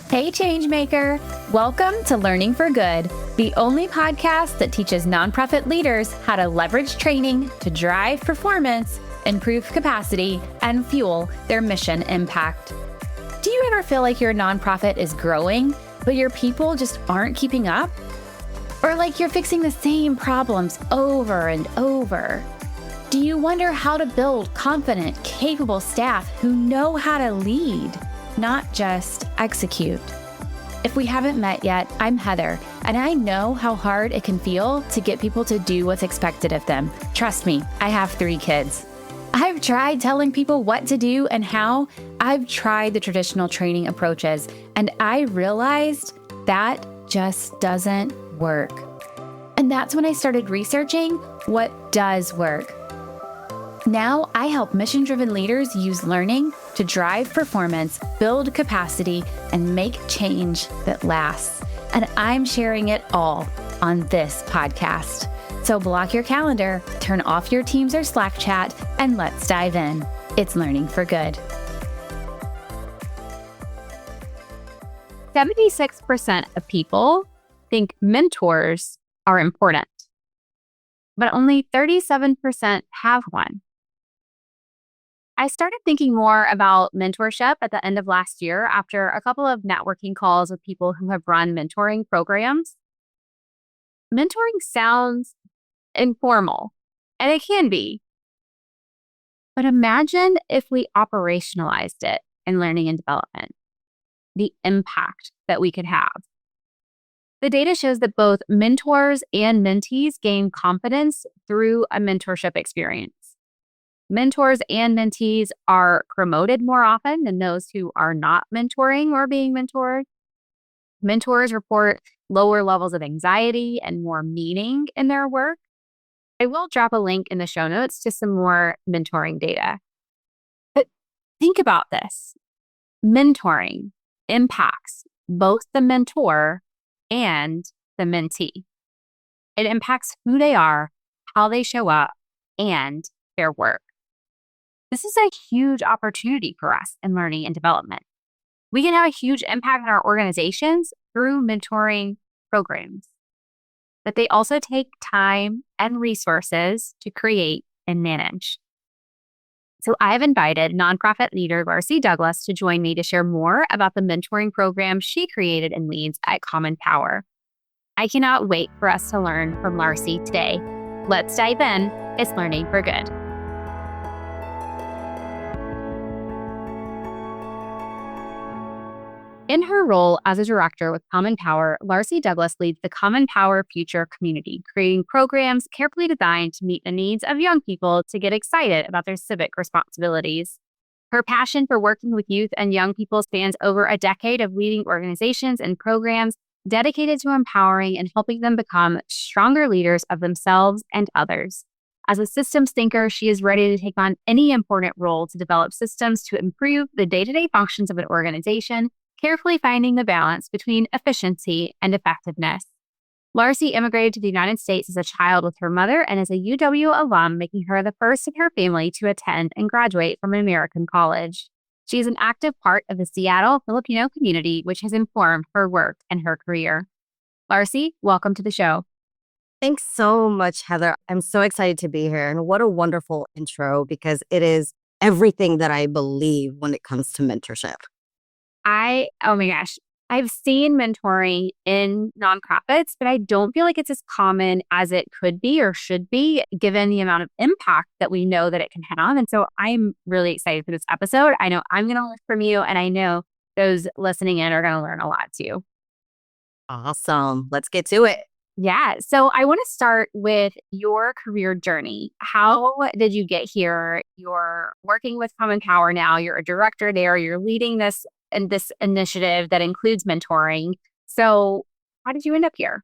Hey Changemaker! Welcome to Learning for Good, the only podcast that teaches nonprofit leaders how to leverage training to drive performance, improve capacity, and fuel their mission impact. Do you ever feel like your nonprofit is growing, but your people just aren't keeping up? Or like you're fixing the same problems over and over? Do you wonder how to build confident, capable staff who know how to lead, not just execute? If we haven't met yet, I'm Heather, and I know how hard it can feel to get people to do what's expected of them. Trust me, I have 3 kids. I've tried telling people what to do and how. I've tried the traditional training approaches, and I realized that just doesn't work. And that's when I started researching what does work. Now, I help mission-driven leaders use learning to drive performance, build capacity, and make change that lasts. And I'm sharing it all on this podcast. So block your calendar, turn off your Teams or Slack chat, and let's dive in. It's Learning for Good. 76% of people think mentors are important, but only 37% have one. I started thinking more about mentorship at the end of last year after a couple of networking calls with people who have run mentoring programs. Mentoring sounds informal, and it can be. But imagine if we operationalized it in learning and development, the impact that we could have. The data shows that both mentors and mentees gain confidence through a mentorship experience. Mentors and mentees are promoted more often than those who are not mentoring or being mentored. Mentors report lower levels of anxiety and more meaning in their work. I will drop a link in the show notes to some more mentoring data. But think about this. Mentoring impacts both the mentor and the mentee. It impacts who they are, how they show up, and their work. This is a huge opportunity for us in learning and development. We can have a huge impact on our organizations through mentoring programs, but they also take time and resources to create and manage. So I've invited nonprofit leader Larcy Douglas to join me to share more about the mentoring program she created and leads at Common Power. I cannot wait for us to learn from Larcy today. Let's dive in. It's Learning for Good. In her role as a director with Common Power, Larcy Douglas leads the Common Power Future community, creating programs carefully designed to meet the needs of young people to get excited about their civic responsibilities. Her passion for working with youth and young people spans over a decade of leading organizations and programs dedicated to empowering and helping them become stronger leaders of themselves and others. As a systems thinker, she is ready to take on any important role to develop systems to improve the day-to-day functions of an organization, carefully finding the balance between efficiency and effectiveness. Larcy immigrated to the United States as a child with her mother and is a UW alum, making her the first in her family to attend and graduate from an American college. She is an active part of the Seattle Filipino community, which has informed her work and her career. Larcy, welcome to the show. Thanks so much, Heather. I'm so excited to be here. And what a wonderful intro, because it is everything that I believe when it comes to mentorship. Oh my gosh, I've seen mentoring in nonprofits, but I don't feel like it's as common as it could be or should be, given the amount of impact that we know that it can have. And so I'm really excited for this episode. I know I'm going to learn from you, and I know those listening in are going to learn a lot too. Awesome. Let's get to it. Yeah. So I want to start with your career journey. How did you get here? You're working with Common Power now. You're a director there. You're leading this initiative that includes mentoring. So how did you end up here?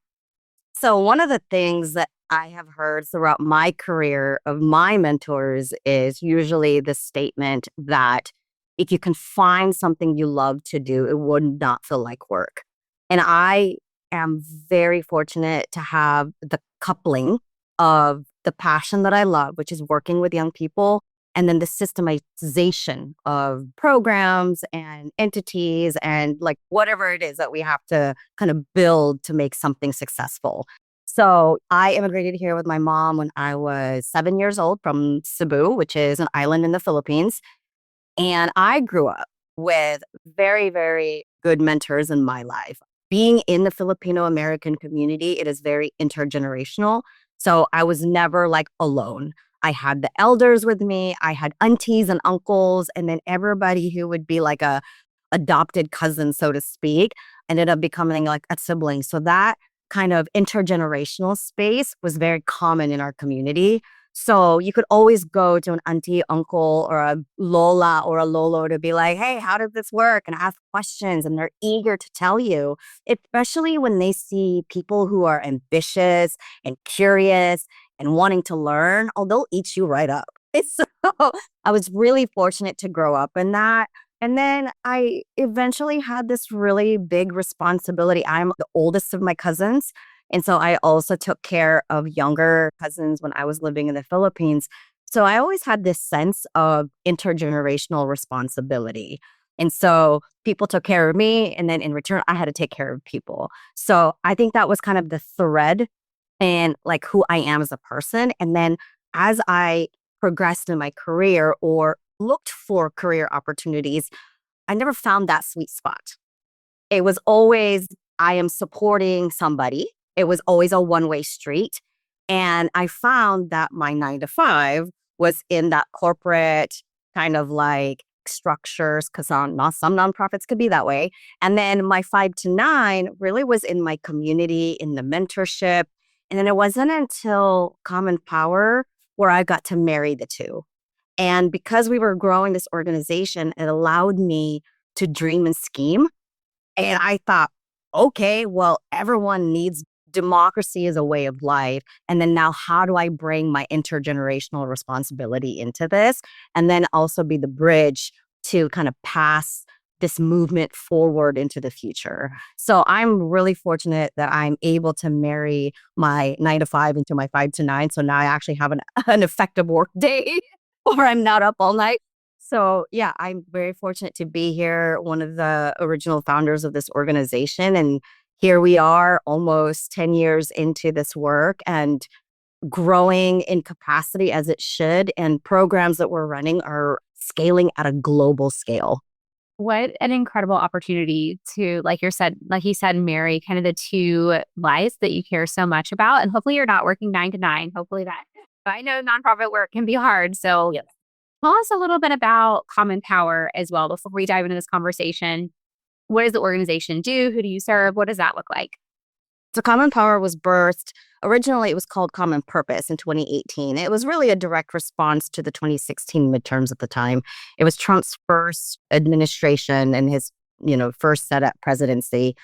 So one of the things that I have heard throughout my career of my mentors is usually the statement that if you can find something you love to do, it would not feel like work. And I am very fortunate to have the coupling of the passion that I love, which is working with young people, and then the systemization of programs and entities and like whatever it is that we have to kind of build to make something successful. So I immigrated here with my mom when I was 7 years old from Cebu, which is an island in the Philippines. And I grew up with very, very good mentors in my life. Being in the Filipino American community, it is very intergenerational. So I was never like alone. I had the elders with me, I had aunties and uncles, and then everybody who would be like a adopted cousin, so to speak, ended up becoming like a sibling. So that kind of intergenerational space was very common in our community. So you could always go to an auntie, uncle, or a lola or a lolo to be like, hey, how did this work? And ask questions. And they're eager to tell you, especially when they see people who are ambitious and curious and wanting to learn. Oh, they'll eat you right up. So I was really fortunate to grow up in that. And then I eventually had this really big responsibility. I'm the oldest of my cousins. And so I also took care of younger cousins when I was living in the Philippines. So I always had this sense of intergenerational responsibility. And so people took care of me. And then in return, I had to take care of people. So I think that was kind of the thread and like who I am as a person. And then as I progressed in my career or looked for career opportunities, I never found that sweet spot. It was always, I am supporting somebody. It was always a one-way street. And I found that my 9 to 5 was in that corporate kind of like structures, because some nonprofits could be that way. And then my 5 to 9 really was in my community, in the mentorship. And then it wasn't until Common Power where I got to marry the two. And because we were growing this organization, it allowed me to dream and scheme. And I thought, okay, well, everyone needs democracy as a way of life. And then now, how do I bring my intergenerational responsibility into this? And then also be the bridge to kind of pass this movement forward into the future. So I'm really fortunate that I'm able to marry my 9 to 5 into my 5 to 9. So now I actually have an effective work day or I'm not up all night. So yeah, I'm very fortunate to be here, one of the original founders of this organization. And here we are almost 10 years into this work and growing in capacity as it should. And programs that we're running are scaling at a global scale. What an incredible opportunity to, like you said, marry kind of the two lives that you care so much about. And hopefully you're not working 9 to 9. Hopefully that. I know nonprofit work can be hard. So Yes. tell us a little bit about Common Power as well before we dive into this conversation. What does the organization do? Who do you serve? What does that look like? So Common Power was birthed. Originally, it was called Common Purpose in 2018. It was really a direct response to the 2016 midterms at the time. It was Trump's first administration and his, first set at presidency.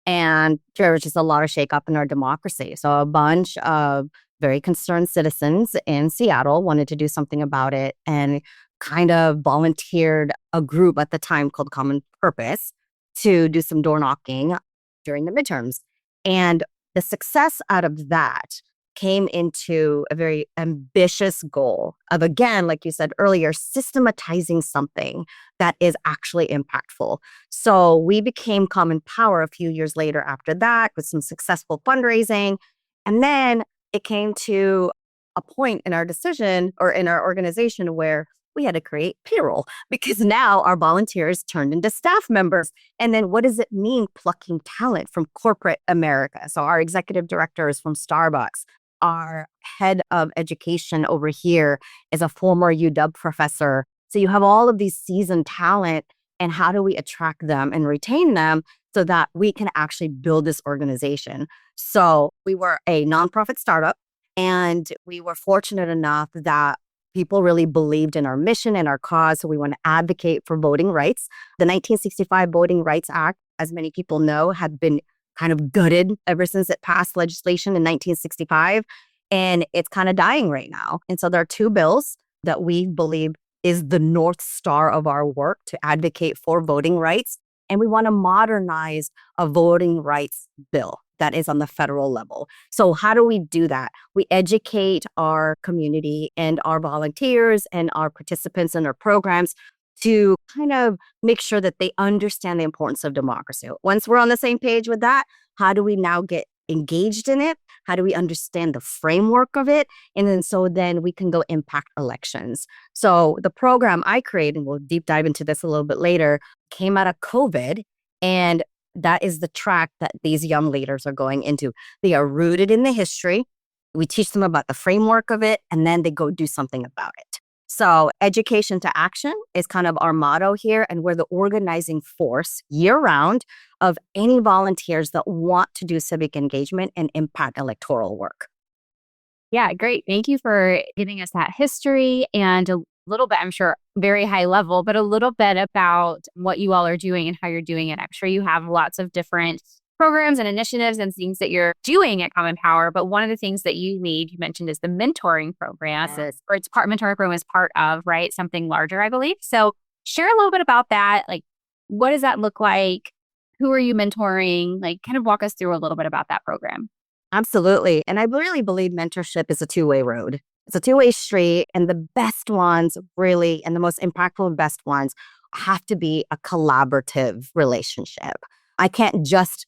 And there was just a lot of shakeup in our democracy. So a bunch of very concerned citizens in Seattle wanted to do something about it and kind of volunteered a group at the time called Common Purpose to do some door knocking during the midterms. And the success out of that came into a very ambitious goal of, again, like you said earlier, systematizing something that is actually impactful. So we became Common Power a few years later after that with some successful fundraising. And then it came to a point in our decision or in our organization where we had to create payroll because now our volunteers turned into staff members. And then what does it mean plucking talent from corporate America? So our executive director is from Starbucks. Our head of education over here is a former UW professor. So you have all of these seasoned talent, and how do we attract them and retain them so that we can actually build this organization? So we were a nonprofit startup, and we were fortunate enough that people really believed in our mission and our cause. So we want to advocate for voting rights. The 1965 Voting Rights Act, as many people know, had been kind of gutted ever since it passed legislation in 1965. And it's kind of dying right now. And so there are two bills that we believe is the North Star of our work to advocate for voting rights. And we want to modernize a voting rights bill that is on the federal level. So how do we do that? We educate our community and our volunteers and our participants in our programs to kind of make sure that they understand the importance of democracy. Once we're on the same page with that, how do we now get engaged in it? How do we understand the framework of it? And then we can go impact elections. So the program I created, and we'll deep dive into this a little bit later, came out of COVID. And that is the track that these young leaders are going into. They are rooted in the history. We teach them about the framework of it, and then they go do something about it. So education to action is kind of our motto here, and we're the organizing force year-round of any volunteers that want to do civic engagement and impact electoral work. Yeah, great. Thank you for giving us that history and a little bit, I'm sure, very high level, but a little bit about what you all are doing and how you're doing it. I'm sure you have lots of different programs and initiatives and things that you're doing at Common Power. But one of the things that you mentioned is the mentoring program, or it's mentoring program is part of, right? Something larger, I believe. So share a little bit about that. Like, what does that look like? Who are you mentoring? Like, kind of walk us through a little bit about that program. Absolutely. And I really believe mentorship is a two-way road. It's a two-way street. And the best ones really, and the most impactful and best ones have to be a collaborative relationship. I can't just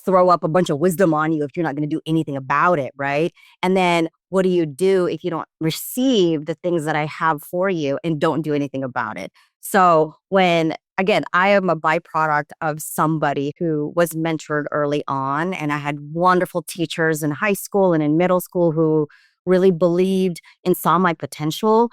throw up a bunch of wisdom on you if you're not going to do anything about it, right? And then what do you do if you don't receive the things that I have for you and don't do anything about it? So again, I am a byproduct of somebody who was mentored early on, and I had wonderful teachers in high school and in middle school who really believed and saw my potential.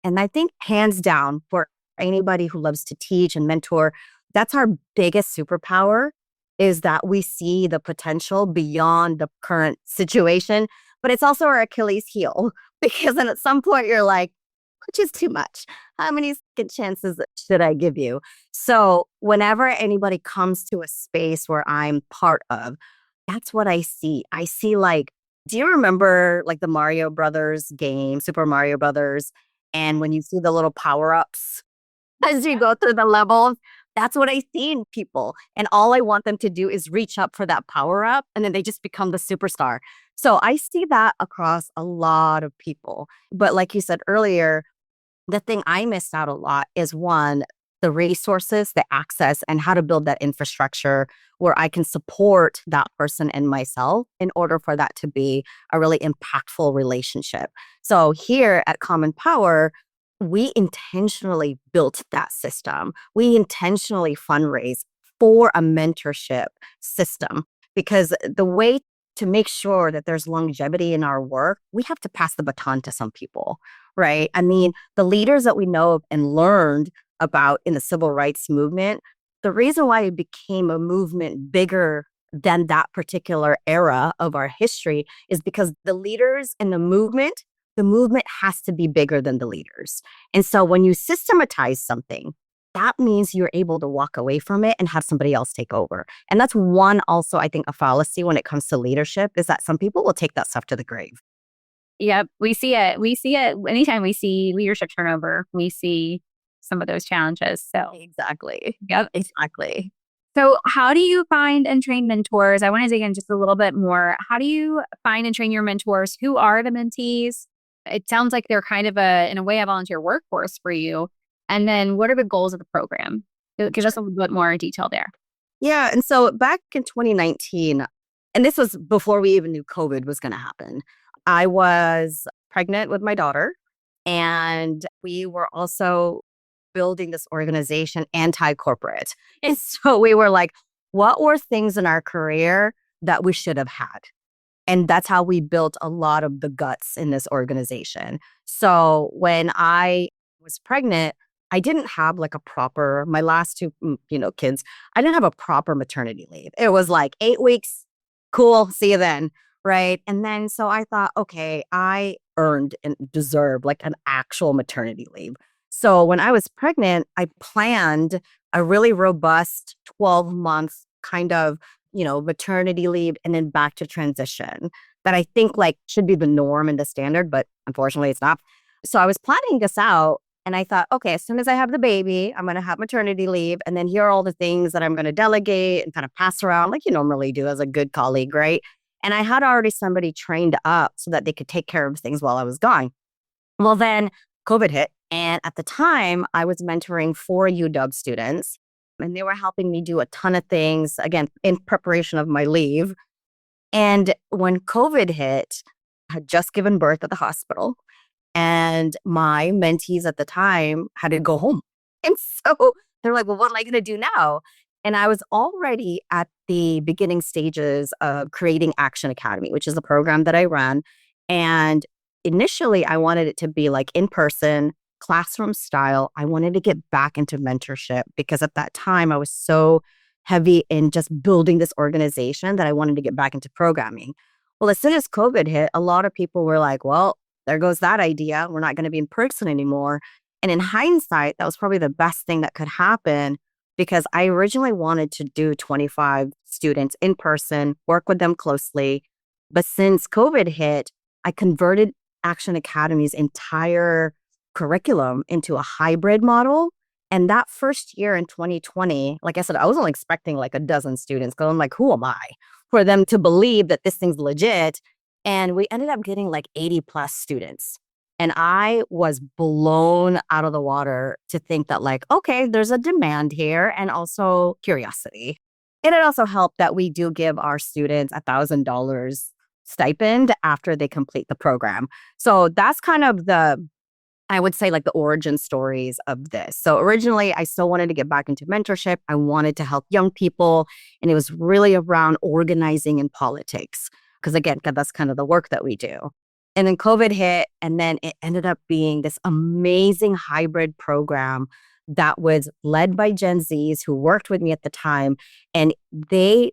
And I think hands down for anybody who loves to teach and mentor, that's our biggest superpower, is that we see the potential beyond the current situation. But it's also our Achilles heel, because then at some point you're like, which is too much? How many second chances should I give you? So whenever anybody comes to a space where I'm part of, that's what I see. I see, like, do you remember like the Mario Brothers game, Super Mario Brothers? And when you see the little power-ups as you go through the levels, that's what I see in people. And all I want them to do is reach up for that power-up, and then they just become the superstar. So I see that across a lot of people. But like you said earlier, the thing I missed out a lot is, one, the resources, the access, and how to build that infrastructure where I can support that person and myself in order for that to be a really impactful relationship. So here at Common Power, we intentionally built that system. We intentionally fundraise for a mentorship system, because the way to make sure that there's longevity in our work, we have to pass the baton to some people, right? I mean, the leaders that we know and learned about in the civil rights movement, the reason why it became a movement bigger than that particular era of our history is because the leaders in the movement has to be bigger than the leaders. And so when you systematize something, that means you're able to walk away from it and have somebody else take over. And that's one, also, I think, a fallacy when it comes to leadership, is that some people will take that stuff to the grave. Yep. We see it. Anytime we see leadership turnover, we see some of those challenges. So Exactly. Yep. Exactly. So how do you find and train mentors? I want to dig in just a little bit more. How do you find and train your mentors? Who are the mentees? It sounds like they're kind of in a way, a volunteer workforce for you. And then what are the goals of the program? Give us a little bit more detail there. Yeah. And so back in 2019, and this was before we even knew COVID was going to happen, I was pregnant with my daughter, and we were also building this organization, anti-corporate. And so we were like, what were things in our career that we should have had? And that's how we built a lot of the guts in this organization. So when I was pregnant, I didn't have like my last two, kids, I didn't have a proper maternity leave. It was like 8 weeks. Cool. See you then. Right. And then so I thought, okay, I earned and deserve like an actual maternity leave. So when I was pregnant, I planned a really robust 12-month kind of, maternity leave and then back to transition that I think like should be the norm and the standard, but unfortunately it's not. So I was planning this out, And I thought, okay, as soon as I have the baby, I'm going to have maternity leave. And then here are all the things that I'm going to delegate and kind of pass around like you normally do as a good colleague, right? And I had already somebody trained up so that they could take care of things while I was gone. Well, then COVID hit. And at the time, I was mentoring 4 UW students, and they were helping me do a ton of things, again, in preparation of my leave. And when COVID hit, I had just given birth at the hospital, and my mentees at the time had to go home. And so they're like, well, what am I going to do now? And I was already at the beginning stages of creating Action Academy, which is a program that I run. And initially, I wanted it to be like in person, classroom style. I wanted to get back into mentorship because at that time, I was so heavy in just building this organization that I wanted to get back into programming. Well, as soon as COVID hit, a lot of people were like, well, there goes that idea. We're not going to be in person anymore. And in hindsight, that was probably the best thing that could happen because I originally wanted to do 25 students in person, work with them closely. But since COVID hit, I converted Action Academy's entire curriculum into a hybrid model. And that first year in 2020, like I said, I was only expecting like a dozen students because I'm like, who am I for them to believe that this thing's legit? And we ended up getting like 80 plus students. And I was blown out of the water to think that like, okay, there's a demand here and also curiosity. And it also helped that we do give our students $1,000 stipend after they complete the program. So that's kind of I would say like the origin stories of this. So originally, I still wanted to get back into mentorship. I wanted to help young people. And it was really around organizing in politics. Because again, that's kind of the work that we do. And then COVID hit, and then it ended up being this amazing hybrid program that was led by Gen Zs who worked with me at the time. And they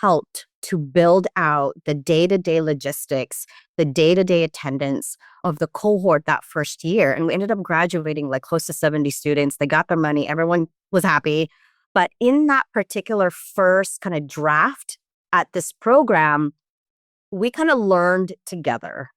helped to build out the day-to-day logistics, the day-to-day attendance of the cohort that first year. And we ended up graduating like close to 70 students. They got their money. Everyone was happy. But in that particular first kind of draft at this program, we kind of learned together.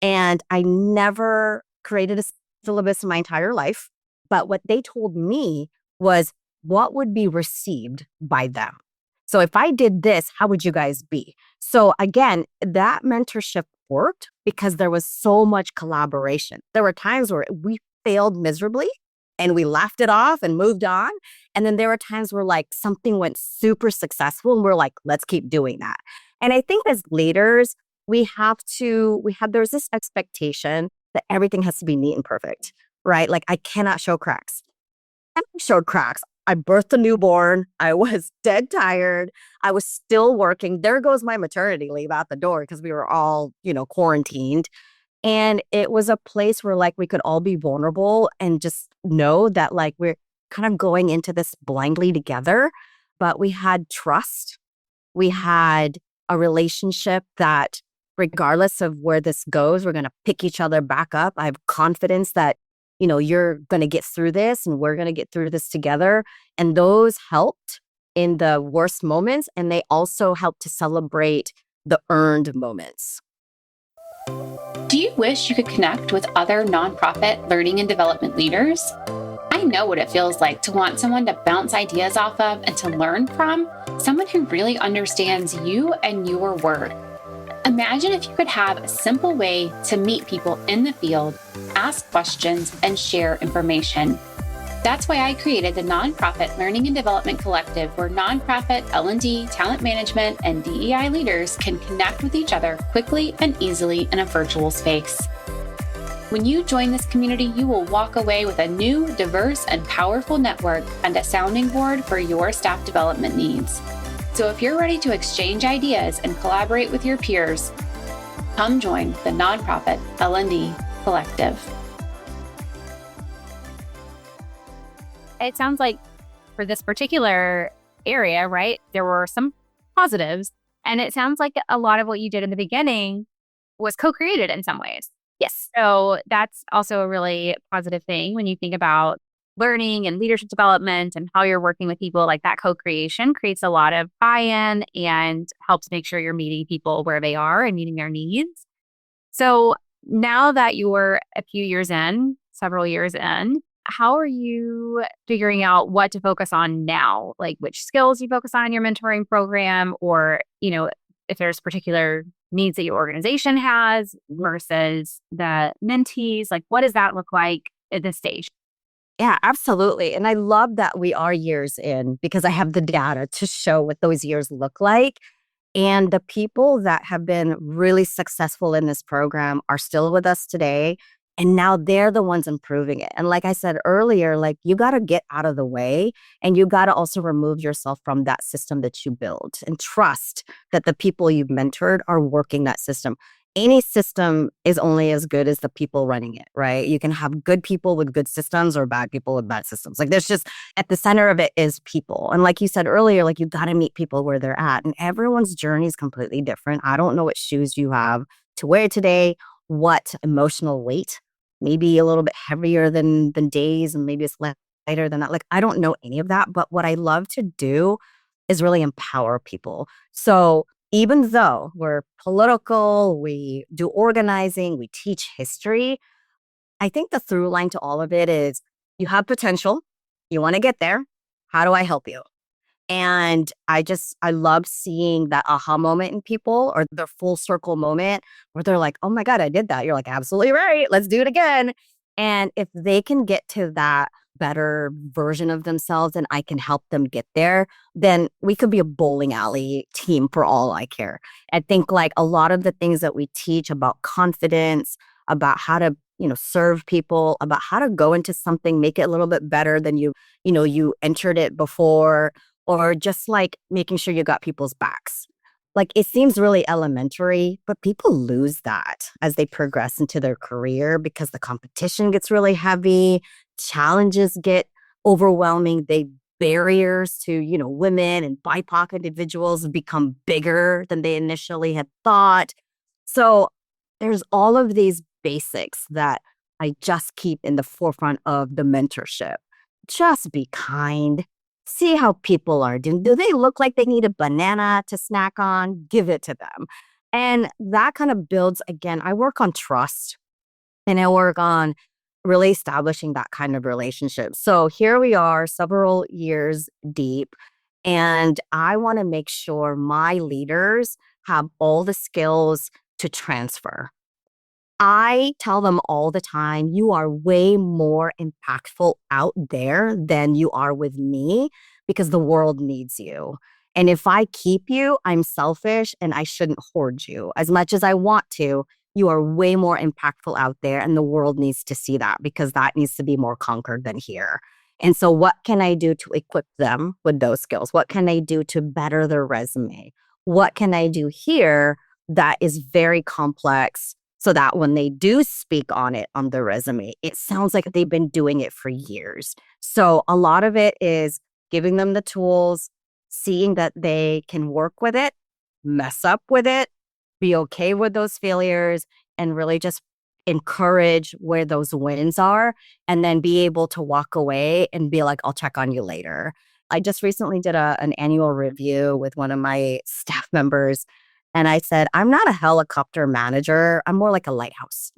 And I never created a syllabus in my entire life. But what they told me was what would be received by them. So if I did this, how would you guys be? So again, that mentorship worked because there was so much collaboration. There were times where we failed miserably and we laughed it off and moved on. And then there were times where like something went super successful and we're like, let's keep doing that. And I think as leaders, there's this expectation that everything has to be neat and perfect, right? Like I cannot show cracks. And I showed cracks. I birthed a newborn. I was dead tired. I was still working. There goes my maternity leave out the door because we were all, quarantined. And it was a place where like we could all be vulnerable and just know that like we're kind of going into this blindly together. But we had trust. We had a relationship that regardless of where this goes, we're going to pick each other back up. I have confidence that you're going to get through this and we're going to get through this together. And those helped in the worst moments. And they also helped to celebrate the earned moments. Do you wish you could connect with other nonprofit learning and development leaders? I know what it feels like to want someone to bounce ideas off of and to learn from, someone who really understands you and your work. Imagine if you could have a simple way to meet people in the field, ask questions, and share information. That's why I created the Nonprofit Learning and Development Collective, where nonprofit L&D, talent management, and DEI leaders can connect with each other quickly and easily in a virtual space. When you join this community, you will walk away with a new, diverse, and powerful network and a sounding board for your staff development needs. So if you're ready to exchange ideas and collaborate with your peers, come join the Nonprofit L&D Collective. It sounds like for this particular area, right, there were some positives. And it sounds like a lot of what you did in the beginning was co-created in some ways. Yes. So that's also a really positive thing when you think about learning and leadership development and how you're working with people. Like that co-creation creates a lot of buy-in and helps make sure you're meeting people where they are and meeting their needs. So now that you're a few years in, several years in, how are you figuring out what to focus on now? Like which skills you focus on in your mentoring program, or, if there's particular needs that your organization has versus the mentees, like what does that look like at this stage? Yeah, absolutely. And I love that we are years in because I have the data to show what those years look like. And the people that have been really successful in this program are still with us today. And now they're the ones improving it. And like I said earlier, like you got to get out of the way and you got to also remove yourself from that system that you built and trust that the people you've mentored are working that system. Any system is only as good as the people running it, right? You can have good people with good systems or bad people with bad systems. Like there's just at the center of it is people. And like you said earlier, like you got to meet people where they're at. And everyone's journey is completely different. I don't know what shoes you have to wear today, what emotional weight, maybe a little bit heavier than days, and maybe it's lighter than that. Like I don't know any of that. But what I love to do is really empower people. So even though we're political, we do organizing, we teach history, I think the through line to all of it is you have potential, you want to get there. How do I help you? And I love seeing that aha moment in people or the full circle moment where they're like, oh my God, I did that. You're like, absolutely right. Let's do it again. And if they can get to that better version of themselves and I can help them get there, then we could be a bowling alley team for all I care. I think like a lot of the things that we teach about confidence, about how to, serve people, about how to go into something, make it a little bit better than you entered it before, or just like making sure you got people's backs. Like it seems really elementary, but people lose that as they progress into their career because the competition gets really heavy, challenges get overwhelming, they barriers to, women and BIPOC individuals become bigger than they initially had thought. So there's all of these basics that I just keep in the forefront of the mentorship. Just be kind. See how people are doing. Do they look like they need a banana to snack on? Give it to them. And that kind of builds, again, I work on trust and I work on really establishing that kind of relationship. So here we are, several years deep, and I want to make sure my leaders have all the skills to transfer. I tell them all the time, you are way more impactful out there than you are with me because the world needs you. And if I keep you, I'm selfish and I shouldn't hoard you. As much as I want to, you are way more impactful out there and the world needs to see that because that needs to be more conquered than here. And so what can I do to equip them with those skills? What can I do to better their resume? What can I do here that is very complex so that when they do speak on it on their resume, it sounds like they've been doing it for years. So a lot of it is giving them the tools, seeing that they can work with it, mess up with it, be okay with those failures, and really just encourage where those wins are, and then be able to walk away and be like, I'll check on you later. I just recently did an annual review with one of my staff members. And I said, I'm not a helicopter manager. I'm more like a lighthouse.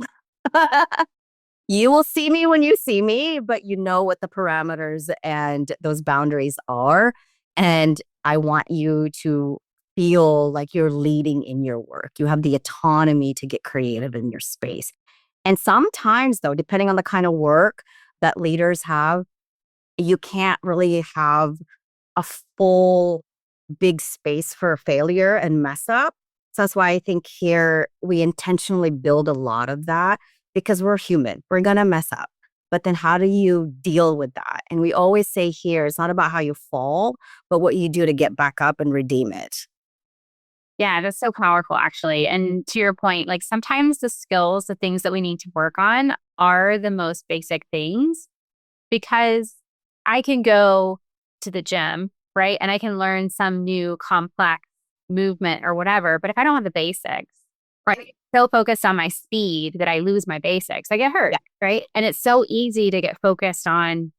You will see me when you see me, but you know what the parameters and those boundaries are. And I want you to feel like you're leading in your work. You have the autonomy to get creative in your space. And sometimes, though, depending on the kind of work that leaders have, you can't really have a full big space for failure and mess up. So that's why I think here we intentionally build a lot of that because we're human. We're going to mess up. But then how do you deal with that? And we always say here, it's not about how you fall, but what you do to get back up and redeem it. Yeah, that's so powerful, actually. And to your point, like sometimes the skills, the things that we need to work on are the most basic things because I can go to the gym, right? And I can learn some new complex movement or whatever. But if I don't have the basics, right? So focused on my speed that I lose my basics, I get hurt, Yeah. right? And it's so easy to get focused on,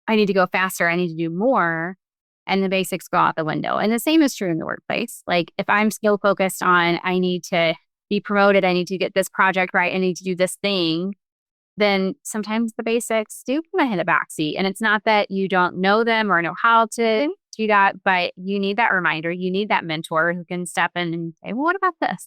I need to go faster, I need to do more. And the basics go out the window. And the same is true in the workplace. Like if I'm skill focused on, I need to be promoted, I need to get this project right, I need to do this thing, then sometimes the basics do kind of hit a backseat. And it's not that you don't know them or know how to do that, but you need that reminder. You need that mentor who can step in and say, well, what about this?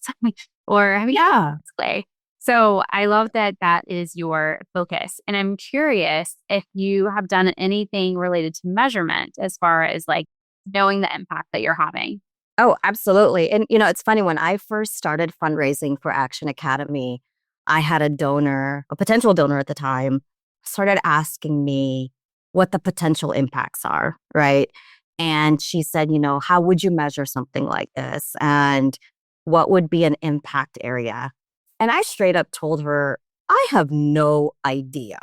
Or have you done this way? So I love that that is your focus. And I'm curious if you have done anything related to measurement as far as like knowing the impact that you're having. Oh, absolutely. And, it's funny, when I first started fundraising for Action Academy, I had a donor, a potential donor at the time, started asking me what the potential impacts are, right? And she said, how would you measure something like this? And what would be an impact area? And I straight up told her, I have no idea.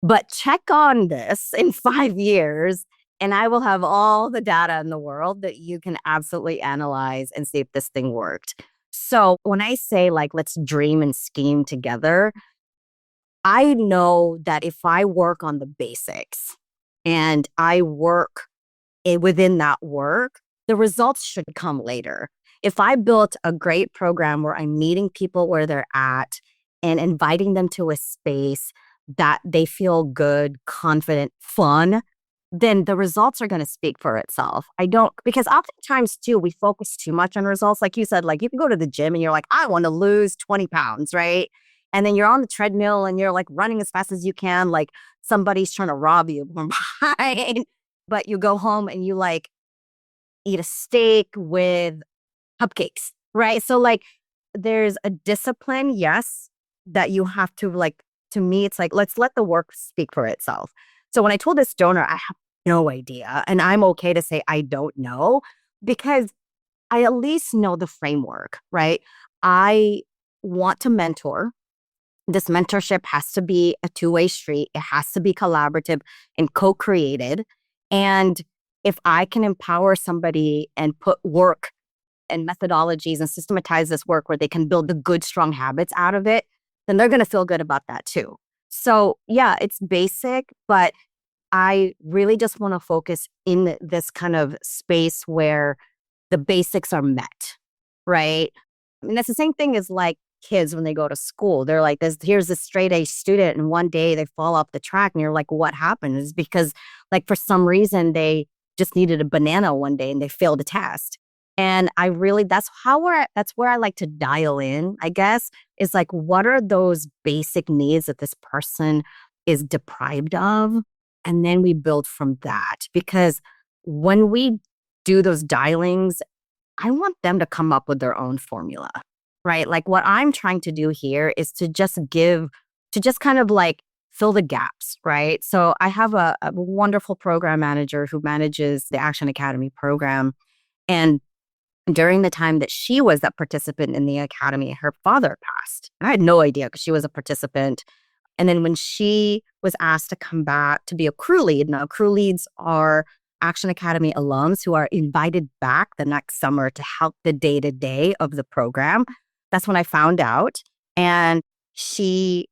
But check on this in 5 years, and I will have all the data in the world that you can absolutely analyze and see if this thing worked. So when I say, like, let's dream and scheme together, I know that if I work on the basics and I work within that work, the results should come later. If I built a great program where I'm meeting people where they're at and inviting them to a space that they feel good, confident, fun, then the results are going to speak for itself. Because oftentimes too, we focus too much on results. Like you said, like you can go to the gym and you're like, I want to lose 20 pounds, right? And then you're on the treadmill and you're like running as fast as you can, like somebody's trying to rob you from behind. But you go home and you like eat a steak with cupcakes, right? So like there's a discipline, yes, that you have to like, to me, it's like, let's let the work speak for itself. So when I told this donor, I have no idea. And I'm okay to say I don't know because I at least know the framework, right? I want to mentor. This mentorship has to be a two-way street. It has to be collaborative and co-created. And if I can empower somebody and put work and methodologies and systematize this work where they can build the good, strong habits out of it, then they're going to feel good about that too. So yeah, it's basic, but I really just want to focus in this kind of space where the basics are met, right? I mean, that's the same thing as like kids when they go to school. They're like, here's this straight A student, and one day they fall off the track, and you're like, what happened? It's because, like, for some reason, they just needed a banana one day and they failed a test. And that's where I like to dial in, I guess, is like, what are those basic needs that this person is deprived of? And then we build from that. Because when we do those dialings, I want them to come up with their own formula, right? Like what I'm trying to do here is to just kind of like fill the gaps, right? So I have a wonderful program manager who manages the Action Academy program. And during the time that she was a participant in the academy, her father passed. And I had no idea because she was a participant. And then when she was asked to come back to be a crew lead, now crew leads are Action Academy alums who are invited back the next summer to help the day-to-day of the program. That's when I found out. And she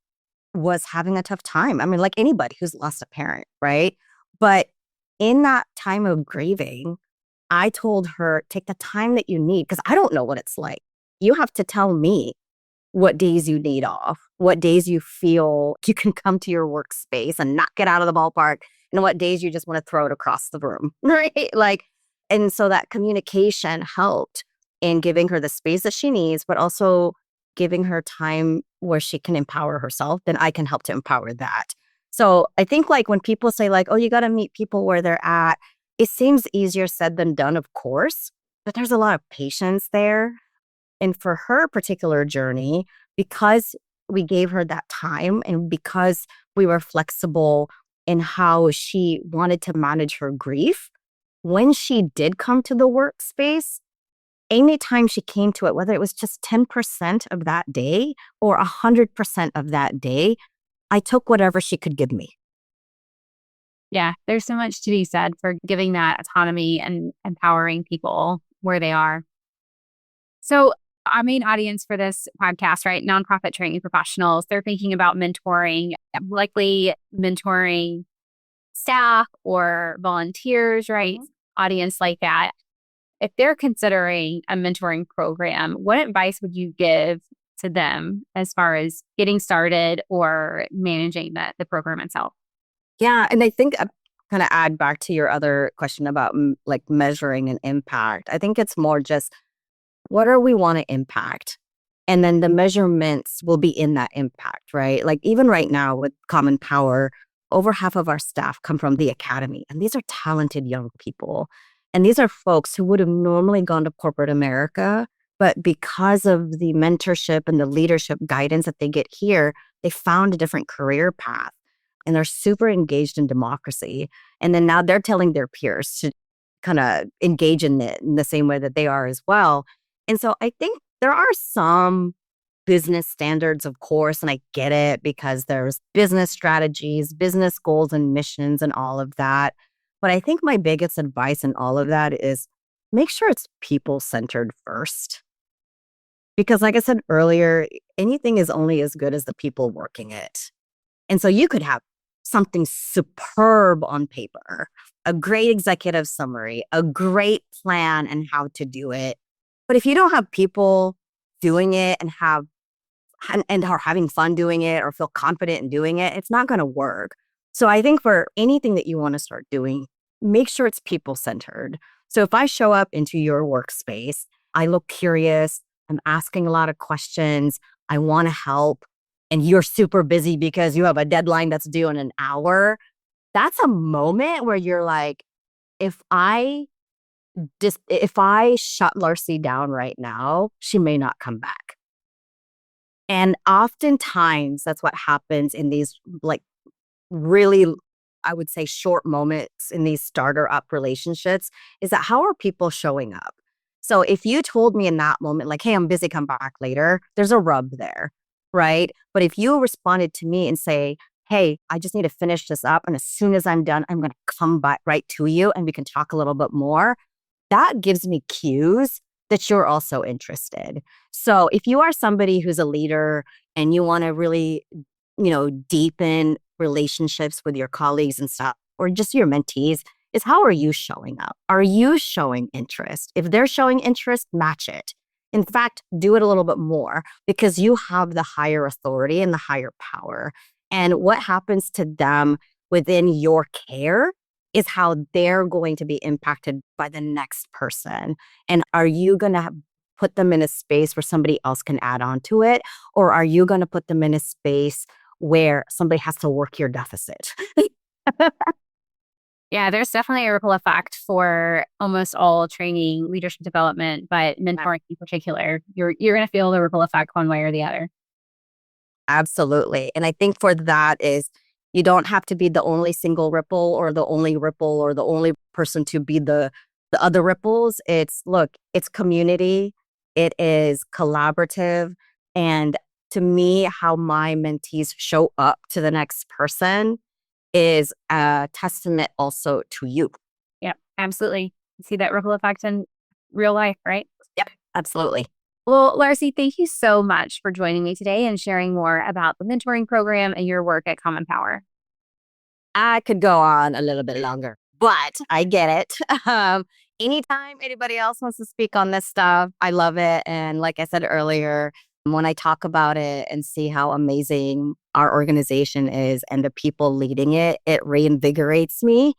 was having a tough time. I mean, like anybody who's lost a parent, right? But in that time of grieving, I told her, take the time that you need, because I don't know what it's like. You have to tell me what days you need off, what days you feel you can come to your workspace and not get out of the ballpark, and what days you just want to throw it across the room, right? Like, and so that communication helped in giving her the space that she needs, but also giving her time where she can empower herself. Then I can help to empower that. So I think like when people say like, oh, you got to meet people where they're at, it seems easier said than done, of course, but there's a lot of patience there. And for her particular journey, because we gave her that time and because we were flexible in how she wanted to manage her grief, when she did come to the workspace, anytime she came to it, whether it was just 10% of that day or 100% of that day, I took whatever she could give me. Yeah, there's so much to be said for giving that autonomy and empowering people where they are. So our main audience for this podcast, right? Nonprofit training professionals, they're thinking about mentoring, likely mentoring staff or volunteers, right? Audience like that. If they're considering a mentoring program, what advice would you give to them as far as getting started or managing the program itself? Yeah. And I think kind of add back to your other question about like measuring an impact. I think it's more just what do we want to impact? And then the measurements will be in that impact, right? Like even right now with Common Power, over half of our staff come from the academy. And these are talented young people. And these are folks who would have normally gone to corporate America. But because of the mentorship and the leadership guidance that they get here, they found a different career path. And they're super engaged in democracy. And then now they're telling their peers to kind of engage in it in the same way that they are as well. And so I think there are some business standards, of course, and I get it because there's business strategies, business goals and missions and all of that. But I think my biggest advice in all of that is make sure it's people-centered first. Because like I said earlier, anything is only as good as the people working it. And so you could have something superb on paper, a great executive summary, a great plan and how to do it. But if you don't have people doing it and are having fun doing it or feel confident in doing it, it's not going to work. So I think for anything that you want to start doing, make sure it's people-centered. So if I show up into your workspace, I look curious, I'm asking a lot of questions, I want to help, and you're super busy because you have a deadline that's due in an hour, that's a moment where you're like, if I shut Larcy down right now, she may not come back. And oftentimes that's what happens in these like really, I would say, short moments in these starter up relationships is that how are people showing up? So if you told me in that moment, like, hey, I'm busy, come back later, there's a rub there, right? But if you responded to me and say, hey, I just need to finish this up. And as soon as I'm done, I'm going to come back right to you and we can talk a little bit more. That gives me cues that you're also interested. So if you are somebody who's a leader and you want to really, deepen relationships with your colleagues and stuff, or just your mentees, is how are you showing up? Are you showing interest? If they're showing interest, match it. In fact, do it a little bit more because you have the higher authority and the higher power. And what happens to them within your care is how they're going to be impacted by the next person. And are you going to put them in a space where somebody else can add on to it? Or are you going to put them in a space where somebody has to work your deficit? Yeah, there's definitely a ripple effect for almost all training, leadership development, but mentoring in particular. You're going to feel the ripple effect one way or the other. Absolutely. And I think for that is you don't have to be the only single ripple or the only person to be the other ripples. It's community. It is collaborative. And to me, how my mentees show up to the next person is a testament also to you. Yeah, absolutely. You see that ripple effect in real life, right? Yep, absolutely. Well, Larcy, thank you so much for joining me today and sharing more about the mentoring program and your work at Common Power. I could go on a little bit longer, but I get it. Anytime anybody else wants to speak on this stuff, I love it. And like I said earlier, when I talk about it and see how amazing our organization is and the people leading it, it reinvigorates me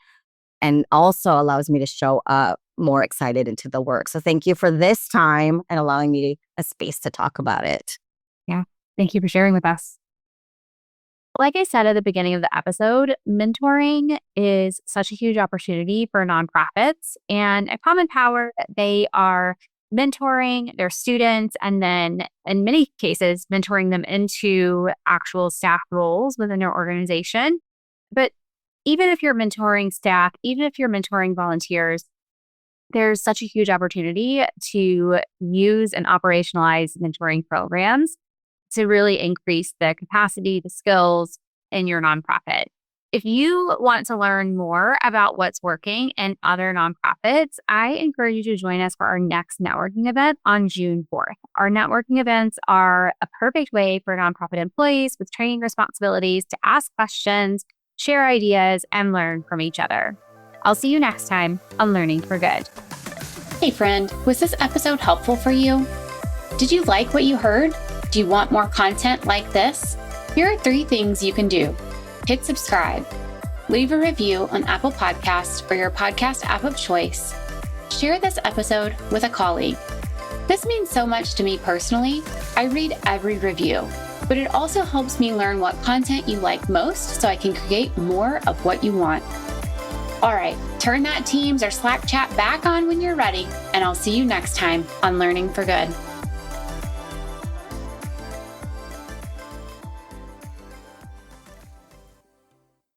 and also allows me to show up more excited into the work. So thank you for this time and allowing me a space to talk about it. Yeah. Thank you for sharing with us. Like I said at the beginning of the episode, mentoring is such a huge opportunity for nonprofits. And at Common Power, they are mentoring their students and then, in many cases, mentoring them into actual staff roles within their organization. But even if you're mentoring staff, even if you're mentoring volunteers, there's such a huge opportunity to use and operationalize mentoring programs to really increase the capacity, the skills in your nonprofit. If you want to learn more about what's working in other nonprofits, I encourage you to join us for our next networking event on June 4th. Our networking events are a perfect way for nonprofit employees with training responsibilities to ask questions, share ideas, and learn from each other. I'll see you next time on Learning for Good. Hey friend, was this episode helpful for you? Did you like what you heard? Do Do you want more content like this? Here are 3 things you can do. Hit subscribe. Leave a review on Apple Podcasts or your podcast app of choice. Share this episode with a colleague. This means so much to me personally. I read every review, but it also helps me learn what content you like most so I can create more of what you want. All right, turn that Teams or Slack chat back on when you're ready, and I'll see you next time on Learning for Good.